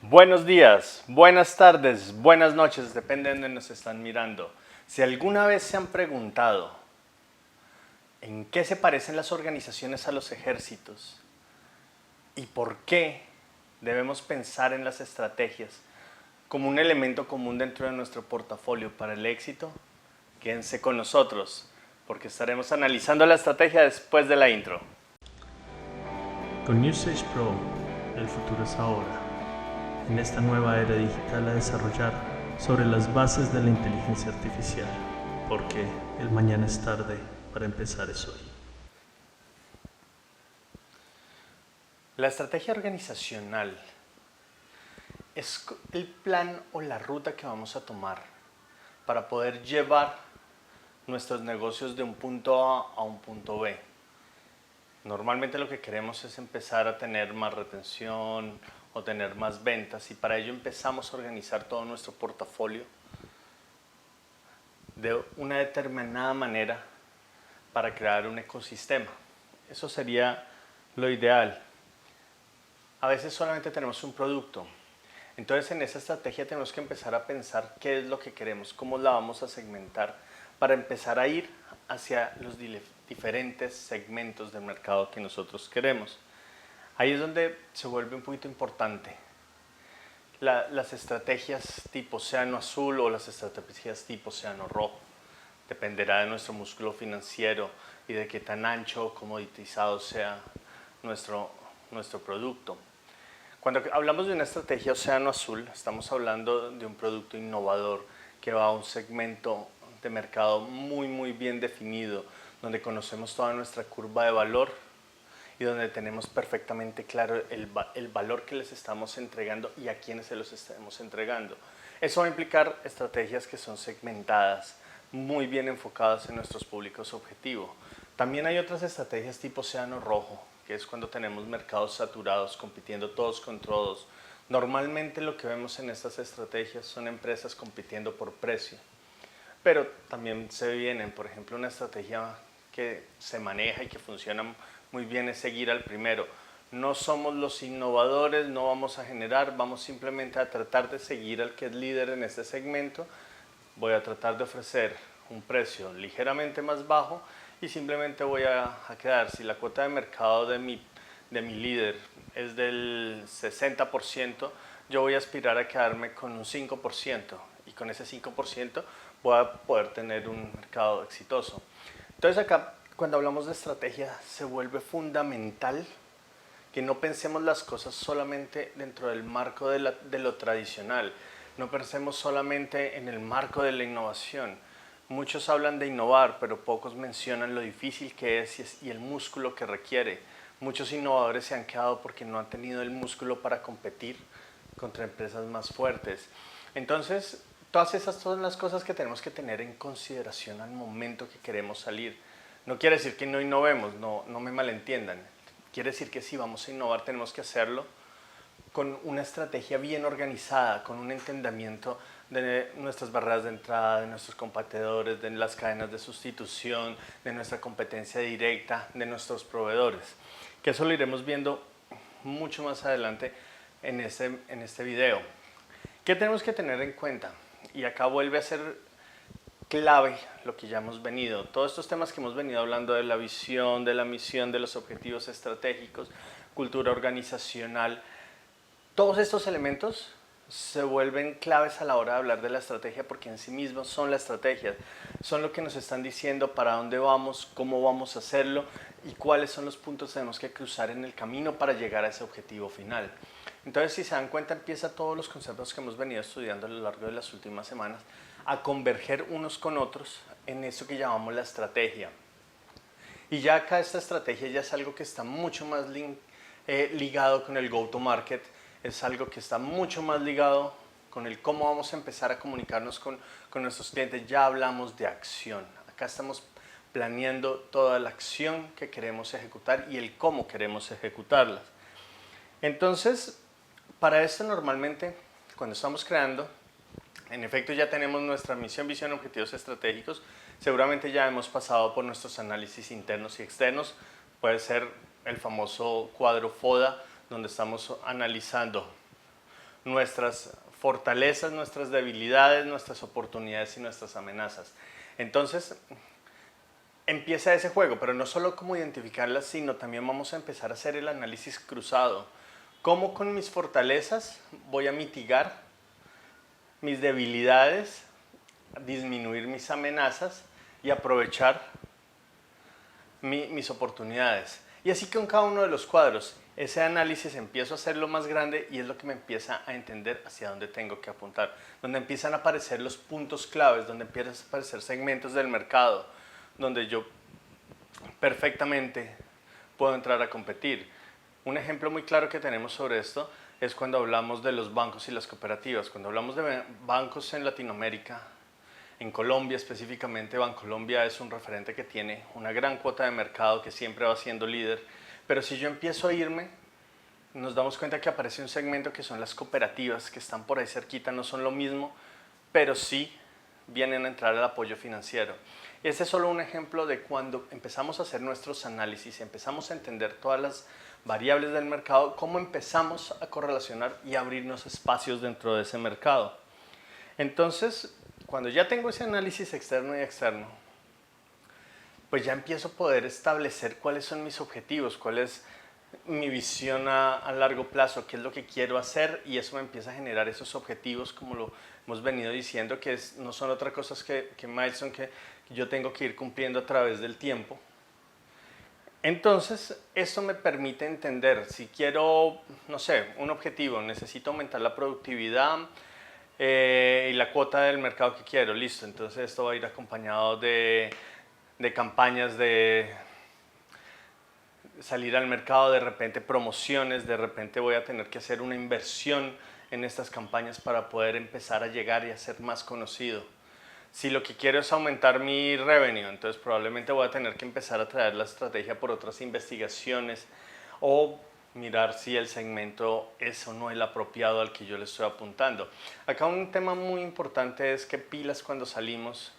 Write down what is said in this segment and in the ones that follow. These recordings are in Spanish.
Buenos días, buenas tardes, buenas noches, depende de donde nos están mirando. Si alguna vez se han preguntado en qué se parecen las organizaciones a los ejércitos y por qué debemos pensar en las estrategias como un elemento común dentro de nuestro portafolio para el éxito, quédense con nosotros porque estaremos analizando la estrategia después de la intro. Con Usage Pro, el futuro es ahora. En esta nueva era digital a desarrollar sobre las bases de la inteligencia artificial, porque el mañana es tarde, para empezar es hoy. La estrategia organizacional es el plan o la ruta que vamos a tomar para poder llevar nuestros negocios de un punto A a un punto B. Normalmente lo que queremos es empezar a tener más retención o tener más ventas y para ello empezamos a organizar todo nuestro portafolio de una determinada manera para crear un ecosistema. Eso sería lo ideal. A veces solamente tenemos un producto. Entonces en esa estrategia tenemos que empezar a pensar qué es lo que queremos, cómo la vamos a segmentar para empezar a ir hacia los diferentes segmentos del mercado que nosotros queremos. Ahí es donde se vuelve un poquito importante las estrategias tipo océano azul o las estrategias tipo océano rojo. Dependerá de nuestro músculo financiero y de qué tan ancho o comoditizado sea nuestro producto. Cuando hablamos de una estrategia océano azul, estamos hablando de un producto innovador que va a un segmento de mercado muy bien definido, donde conocemos toda nuestra curva de valor y donde tenemos perfectamente claro el valor que les estamos entregando y a quiénes se los estamos entregando. Eso va a implicar estrategias que son segmentadas, muy bien enfocadas en nuestros públicos objetivos. También hay otras estrategias tipo océano rojo, que es cuando tenemos mercados saturados, compitiendo todos con todos. Normalmente lo que vemos en estas estrategias son empresas compitiendo por precio, pero también se vienen, por ejemplo, una estrategia que se maneja y que funciona muy bien es seguir al primero. No somos los innovadores, no vamos a generar, vamos simplemente a tratar de seguir al que es líder en este segmento. Voy a tratar de ofrecer un precio ligeramente más bajo y simplemente voy a quedar, si la cuota de mercado de mi líder es del 60%, yo voy a aspirar a quedarme con un 5% y con ese 5% voy a poder tener un mercado exitoso. Entonces acá, cuando hablamos de estrategia, se vuelve fundamental que no pensemos las cosas solamente dentro del marco de lo tradicional, no pensemos solamente en el marco de la innovación. Muchos hablan de innovar, pero pocos mencionan lo difícil que es y el músculo que requiere. Muchos innovadores se han quedado porque no han tenido el músculo para competir contra empresas más fuertes. Entonces, todas esas son las cosas que tenemos que tener en consideración al momento que queremos salir. No quiere decir que no innovemos, no me malentiendan. Quiere decir que si vamos a innovar tenemos que hacerlo con una estrategia bien organizada, con un entendimiento de nuestras barreras de entrada, de nuestros competidores, de las cadenas de sustitución, de nuestra competencia directa, de nuestros proveedores. Que eso lo iremos viendo mucho más adelante en este video. ¿Qué tenemos que tener en cuenta? Y acá vuelve a ser clave lo que ya hemos venido. Todos estos temas que hemos venido hablando de la visión, de la misión, de los objetivos estratégicos, cultura organizacional, todos estos elementos se vuelven claves a la hora de hablar de la estrategia porque en sí mismos son la estrategia, son lo que nos están diciendo para dónde vamos, cómo vamos a hacerlo y cuáles son los puntos que tenemos que cruzar en el camino para llegar a ese objetivo final. Entonces, si se dan cuenta, empieza todos los conceptos que hemos venido estudiando a lo largo de las últimas semanas a converger unos con otros en eso que llamamos la estrategia. Y ya acá esta estrategia ya es algo que está mucho más ligado con el go-to-market, es algo que está mucho más ligado con el cómo vamos a empezar a comunicarnos con nuestros clientes. Ya hablamos de acción. Acá estamos planeando toda la acción que queremos ejecutar y el cómo queremos ejecutarlas. Entonces, para esto normalmente, cuando estamos creando, en efecto ya tenemos nuestra misión, visión, objetivos estratégicos. Seguramente ya hemos pasado por nuestros análisis internos y externos. Puede ser el famoso cuadro FODA, donde estamos analizando nuestras fortalezas, nuestras debilidades, nuestras oportunidades y nuestras amenazas. Entonces, empieza ese juego, pero no solo cómo identificarlas, sino también vamos a empezar a hacer el análisis cruzado. ¿Cómo con mis fortalezas voy a mitigar mis debilidades, disminuir mis amenazas y aprovechar mis oportunidades? Y así con cada uno de los cuadros, ese análisis empiezo a hacerlo más grande y es lo que me empieza a entender hacia dónde tengo que apuntar, donde empiezan a aparecer los puntos claves, donde empiezan a aparecer segmentos del mercado, donde yo perfectamente puedo entrar a competir. Un ejemplo muy claro que tenemos sobre esto es cuando hablamos de los bancos y las cooperativas. Cuando hablamos de bancos en Latinoamérica, en Colombia específicamente, Bancolombia es un referente que tiene una gran cuota de mercado, que siempre va siendo líder. Pero si yo empiezo a irme, nos damos cuenta que aparece un segmento que son las cooperativas, que están por ahí cerquita, no son lo mismo, pero sí vienen a entrar al apoyo financiero. Este es solo un ejemplo de cuando empezamos a hacer nuestros análisis, empezamos a entender todas las variables del mercado, cómo empezamos a correlacionar y abrirnos espacios dentro de ese mercado. Entonces, cuando ya tengo ese análisis externo y externo, pues ya empiezo a poder establecer cuáles son mis objetivos, cuál es mi visión a largo plazo, qué es lo que quiero hacer, y eso me empieza a generar esos objetivos, como lo hemos venido diciendo, que no son otra cosa que milestone que yo tengo que ir cumpliendo a través del tiempo. Entonces, esto me permite entender si quiero, no sé, un objetivo, necesito aumentar la productividad y la cuota del mercado que quiero, listo. Entonces, esto va a ir acompañado de campañas de salir al mercado, de repente promociones, de repente voy a tener que hacer una inversión en estas campañas para poder empezar a llegar y a ser más conocido. Si lo que quiero es aumentar mi revenue, entonces probablemente voy a tener que empezar a traer la estrategia por otras investigaciones o mirar si el segmento es o no el apropiado al que yo le estoy apuntando. Acá un tema muy importante es que pilas cuando salimos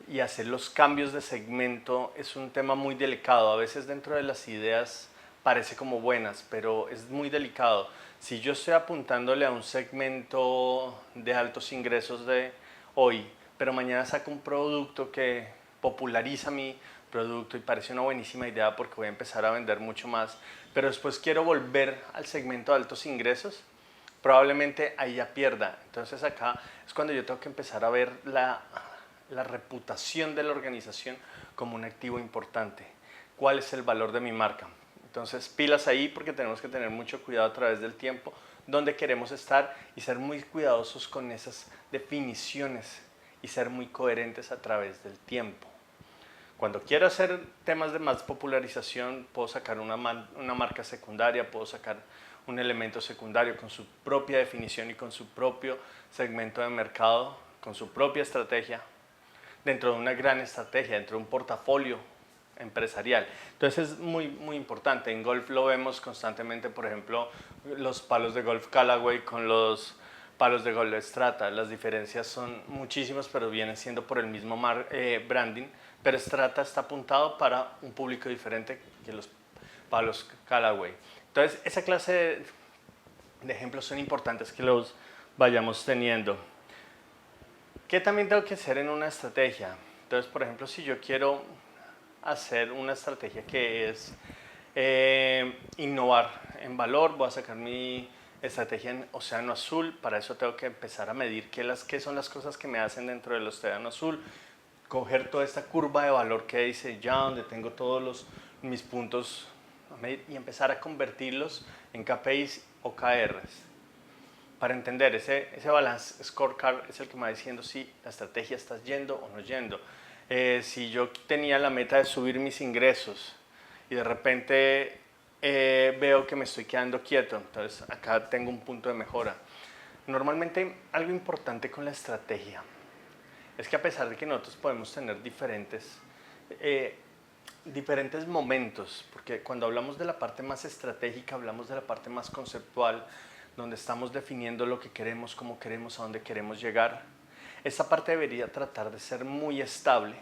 y hacer los cambios de segmento es un tema muy delicado. A veces dentro de las ideas parece como buenas, pero es muy delicado. Si yo estoy apuntándole a un segmento de altos ingresos de hoy, pero mañana saco un producto que populariza mi producto y parece una buenísima idea porque voy a empezar a vender mucho más, pero después quiero volver al segmento de altos ingresos, probablemente ahí ya pierda. Entonces acá es cuando yo tengo que empezar a ver la reputación de la organización como un activo importante. ¿Cuál es el valor de mi marca? Entonces, pilas ahí porque tenemos que tener mucho cuidado a través del tiempo, dónde queremos estar y ser muy cuidadosos con esas definiciones y ser muy coherentes a través del tiempo. Cuando quiero hacer temas de más popularización, puedo sacar una marca secundaria, puedo sacar un elemento secundario con su propia definición y con su propio segmento de mercado, con su propia estrategia, dentro de una gran estrategia, dentro de un portafolio empresarial. Entonces es muy, muy importante. En golf lo vemos constantemente, por ejemplo, los palos de golf Callaway con los palos de golf Strata. Las diferencias son muchísimas, pero vienen siendo por el mismo branding, pero Strata está apuntado para un público diferente que los palos Callaway. Entonces esa clase de ejemplos son importantes que los vayamos teniendo. ¿Qué también tengo que hacer en una estrategia? Entonces, por ejemplo, si yo quiero hacer una estrategia que es innovar en valor, voy a sacar mi estrategia en Océano Azul. Para eso tengo que empezar a medir qué son las cosas que me hacen dentro del Océano Azul, coger toda esta curva de valor que dice ya, donde tengo todos mis puntos a medir, y empezar a convertirlos en KPIs o KRs. Para entender, ese balance scorecard es el que me va diciendo si la estrategia está yendo o no yendo. Si yo tenía la meta de subir mis ingresos y de repente veo que me estoy quedando quieto, entonces acá tengo un punto de mejora. Normalmente algo importante con la estrategia es que a pesar de que nosotros podemos tener diferentes momentos, porque cuando hablamos de la parte más estratégica, hablamos de la parte más conceptual, donde estamos definiendo lo que queremos, cómo queremos, a dónde queremos llegar. Esta parte debería tratar de ser muy estable,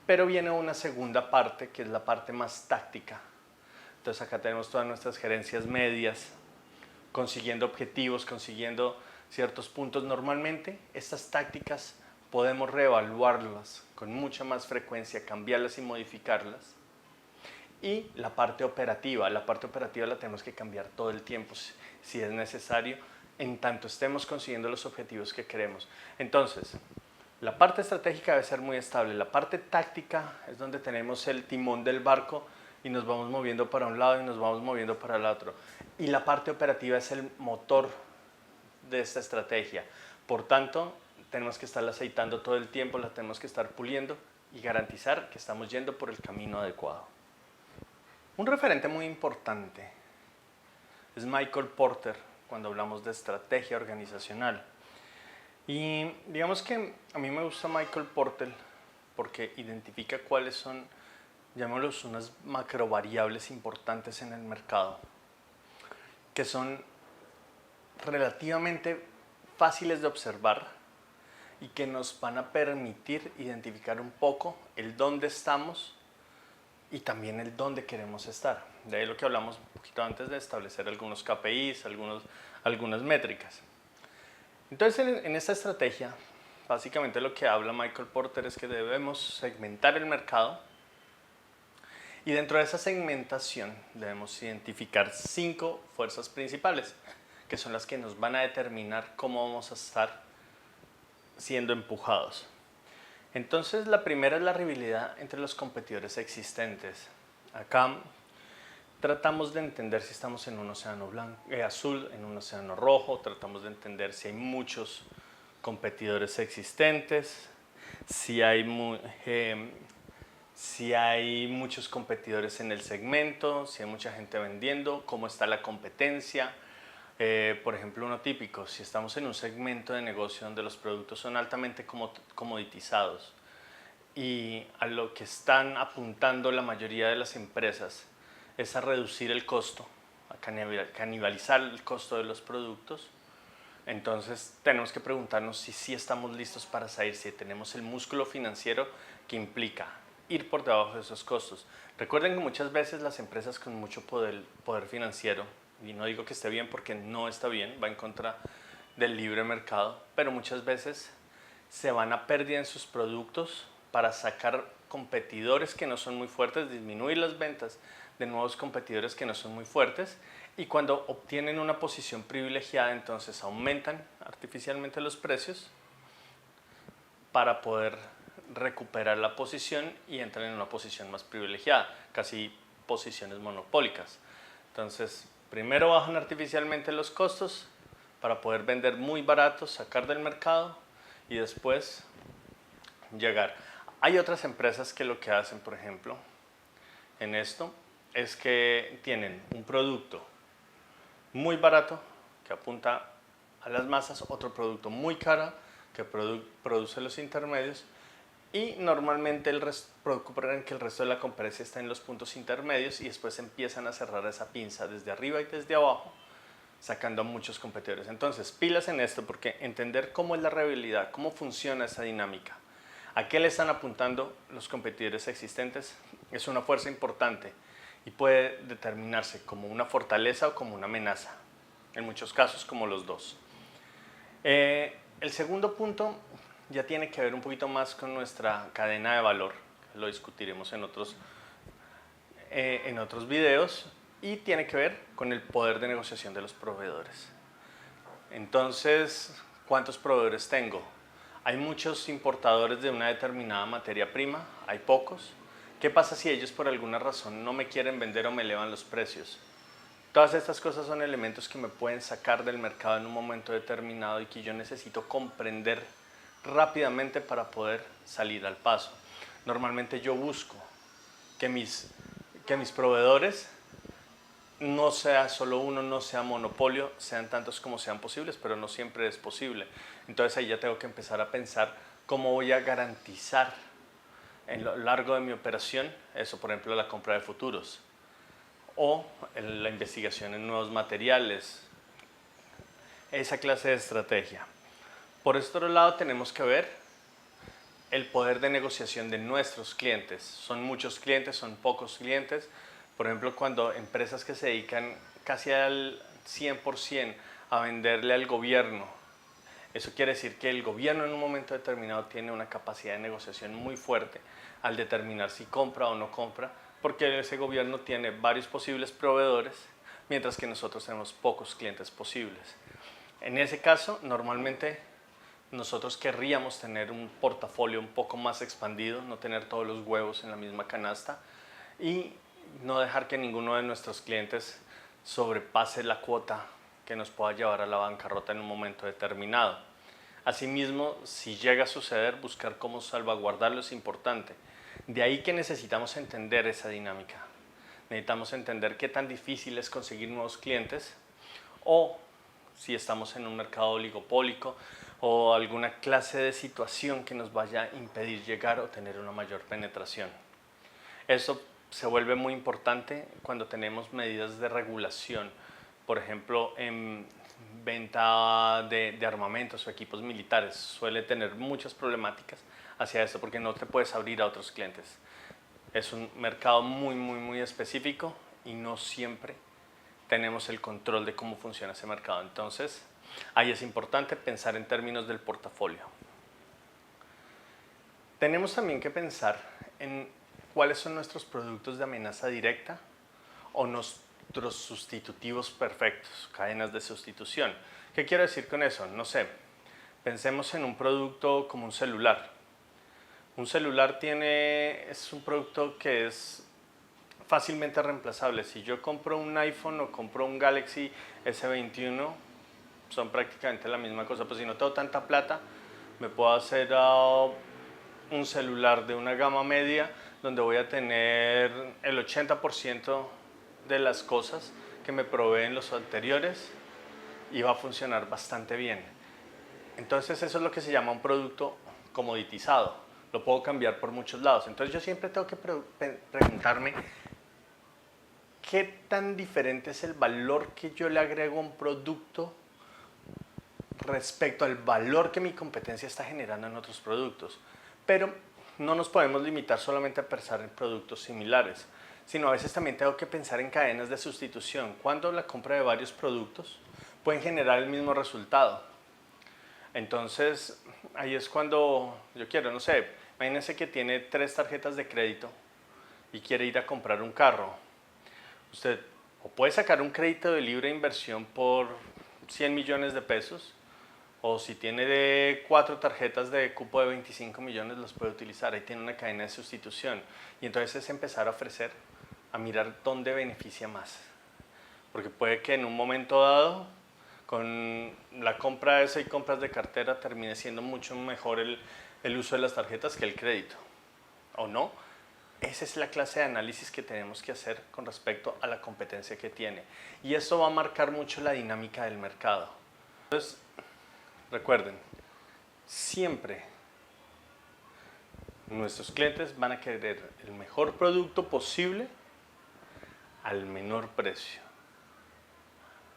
pero viene una segunda parte que es la parte más táctica. Entonces acá tenemos todas nuestras gerencias medias, consiguiendo objetivos, consiguiendo ciertos puntos. Normalmente estas tácticas podemos reevaluarlas con mucha más frecuencia, cambiarlas y modificarlas. Y la parte operativa la tenemos que cambiar todo el tiempo si es necesario, en tanto estemos consiguiendo los objetivos que queremos. Entonces, la parte estratégica debe ser muy estable. La parte táctica es donde tenemos el timón del barco y nos vamos moviendo para un lado y nos vamos moviendo para el otro. Y la parte operativa es el motor de esta estrategia. Por tanto, tenemos que estarla aceitando todo el tiempo, la tenemos que estar puliendo y garantizar que estamos yendo por el camino adecuado. Un referente muy importante es Michael Porter cuando hablamos de estrategia organizacional. Y digamos que a mí me gusta Michael Porter porque identifica cuáles son, llamémoslos, unas macrovariables importantes en el mercado, que son relativamente fáciles de observar y que nos van a permitir identificar un poco el dónde estamos y también el dónde queremos estar. De ahí lo que hablamos un poquito antes de establecer algunos KPIs, algunas métricas. Entonces, en esta estrategia, básicamente lo que habla Michael Porter es que debemos segmentar el mercado y dentro de esa segmentación debemos identificar 5 fuerzas principales, que son las que nos van a determinar cómo vamos a estar siendo empujados. Entonces, la primera es la rivalidad entre los competidores existentes. Acá tratamos de entender si estamos en un océano azul, en un océano rojo, tratamos de entender si hay muchos competidores existentes, si hay muchos competidores en el segmento, si hay mucha gente vendiendo, cómo está la competencia. Por ejemplo, uno típico, si estamos en un segmento de negocio donde los productos son altamente comoditizados y a lo que están apuntando la mayoría de las empresas es a reducir el costo, a canibalizar el costo de los productos, entonces tenemos que preguntarnos si sí estamos listos para salir, si tenemos el músculo financiero que implica ir por debajo de esos costos. Recuerden que muchas veces las empresas con mucho poder financiero, y no digo que esté bien porque no está bien, va en contra del libre mercado, pero muchas veces se van a pérdida en sus productos para sacar competidores que no son muy fuertes, disminuir las ventas de nuevos competidores que no son muy fuertes, y cuando obtienen una posición privilegiada entonces aumentan artificialmente los precios para poder recuperar la posición y entran en una posición más privilegiada, casi posiciones monopólicas. Entonces, primero bajan artificialmente los costos para poder vender muy barato, sacar del mercado y después llegar. Hay otras empresas que lo que hacen, por ejemplo, en esto, es que tienen un producto muy barato que apunta a las masas, otro producto muy caro que produce los intermedios y normalmente procuran que el resto de la competencia está en los puntos intermedios y después empiezan a cerrar esa pinza desde arriba y desde abajo, sacando a muchos competidores. Entonces, pilas en esto porque entender cómo es la rentabilidad, cómo funciona esa dinámica, a qué le están apuntando los competidores existentes, es una fuerza importante y puede determinarse como una fortaleza o como una amenaza, en muchos casos como los dos. El segundo punto ya tiene que ver un poquito más con nuestra cadena de valor, lo discutiremos en otros videos, y tiene que ver con el poder de negociación de los proveedores. Entonces, ¿cuántos proveedores tengo? Hay muchos importadores de una determinada materia prima, hay pocos. ¿Qué pasa si ellos por alguna razón no me quieren vender o me elevan los precios? Todas estas cosas son elementos que me pueden sacar del mercado en un momento determinado y que yo necesito comprender rápidamente para poder salir al paso. Normalmente yo busco que mis proveedores no sea solo uno, no sea monopolio, sean tantos como sean posibles, pero no siempre es posible. Entonces ahí ya tengo que empezar a pensar cómo voy a garantizar en lo largo de mi operación eso, por ejemplo, la compra de futuros o la investigación en nuevos materiales, esa clase de estrategia. Por este otro lado tenemos que ver el poder de negociación de nuestros clientes. Son muchos clientes, son pocos clientes. Por ejemplo, cuando empresas que se dedican casi al 100% a venderle al gobierno, eso quiere decir que el gobierno en un momento determinado tiene una capacidad de negociación muy fuerte al determinar si compra o no compra, porque ese gobierno tiene varios posibles proveedores, mientras que nosotros tenemos pocos clientes posibles. En ese caso, normalmente nosotros querríamos tener un portafolio un poco más expandido, no tener todos los huevos en la misma canasta y no dejar que ninguno de nuestros clientes sobrepase la cuota que nos pueda llevar a la bancarrota en un momento determinado. Asimismo, si llega a suceder, buscar cómo salvaguardarlo es importante. De ahí que necesitamos entender esa dinámica. Necesitamos entender qué tan difícil es conseguir nuevos clientes o si estamos en un mercado oligopólico o alguna clase de situación que nos vaya a impedir llegar o tener una mayor penetración. Eso se vuelve muy importante cuando tenemos medidas de regulación, por ejemplo, en venta de armamentos o equipos militares. Suele tener muchas problemáticas hacia eso porque no te puedes abrir a otros clientes. Es un mercado muy específico y no siempre tenemos el control de cómo funciona ese mercado. Entonces, ahí es importante pensar en términos del portafolio. Tenemos también que pensar en cuáles son nuestros productos de amenaza directa o nuestros sustitutivos perfectos, cadenas de sustitución. ¿Qué quiero decir con eso? No sé, pensemos en un producto como un celular. Un celular es un producto que es fácilmente reemplazable. Si yo compro un iPhone o compro un Galaxy S21, son prácticamente la misma cosa. Pues si no tengo tanta plata, me puedo hacer un celular de una gama media donde voy a tener el 80% de las cosas que me proveen los anteriores y va a funcionar bastante bien. Entonces eso es lo que se llama un producto comoditizado. Lo puedo cambiar por muchos lados. Entonces yo siempre tengo que preguntarme qué tan diferente es el valor que yo le agrego a un producto respecto al valor que mi competencia está generando en otros productos. Pero no nos podemos limitar solamente a pensar en productos similares, sino a veces también tengo que pensar en cadenas de sustitución. Cuando la compra de varios productos pueden generar el mismo resultado. Entonces, ahí es cuando yo quiero, no sé, imagínense que tiene 3 tarjetas de crédito y quiere ir a comprar un carro. Usted o puede sacar un crédito de libre inversión por 100 millones de pesos, o si tiene de 4 tarjetas de cupo de 25 millones, los puede utilizar. Ahí tiene una cadena de sustitución. Y entonces es empezar a ofrecer, a mirar dónde beneficia más. Porque puede que en un momento dado, con la compra de 6 compras de cartera, termine siendo mucho mejor el uso de las tarjetas que el crédito. ¿O no? Esa es la clase de análisis que tenemos que hacer con respecto a la competencia que tiene. Y esto va a marcar mucho la dinámica del mercado. Entonces, recuerden, siempre nuestros clientes van a querer el mejor producto posible al menor precio.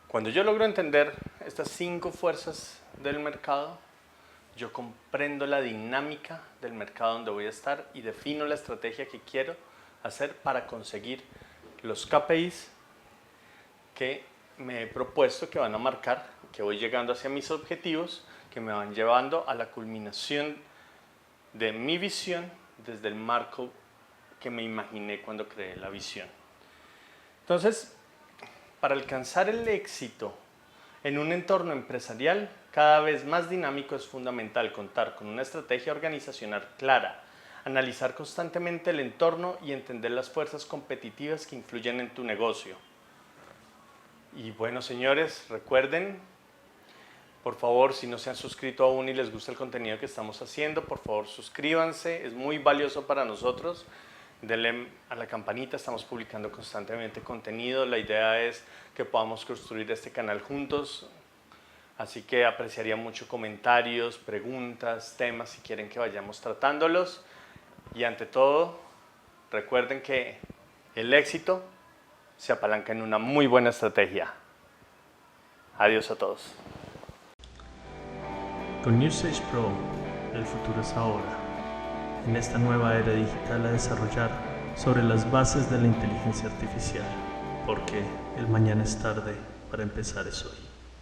Cuando yo logro entender estas 5 fuerzas del mercado, yo comprendo la dinámica del mercado donde voy a estar y defino la estrategia que quiero hacer para conseguir los KPIs que me he propuesto, que van a marcar que voy llegando hacia mis objetivos, que me van llevando a la culminación de mi visión desde el marco que me imaginé cuando creé la visión. Entonces, para alcanzar el éxito en un entorno empresarial cada vez más dinámico, es fundamental contar con una estrategia organizacional clara, analizar constantemente el entorno y entender las fuerzas competitivas que influyen en tu negocio. Y bueno, señores, recuerden, por favor, si no se han suscrito aún y les gusta el contenido que estamos haciendo, por favor suscríbanse, es muy valioso para nosotros. Denle a la campanita, estamos publicando constantemente contenido. La idea es que podamos construir este canal juntos. Así que apreciaría mucho comentarios, preguntas, temas, si quieren que vayamos tratándolos. Y ante todo, recuerden que el éxito se apalanca en una muy buena estrategia. Adiós a todos. Con Usage Pro, el futuro es ahora. En esta nueva era digital a desarrollar sobre las bases de la inteligencia artificial, porque el mañana es tarde para empezar es hoy.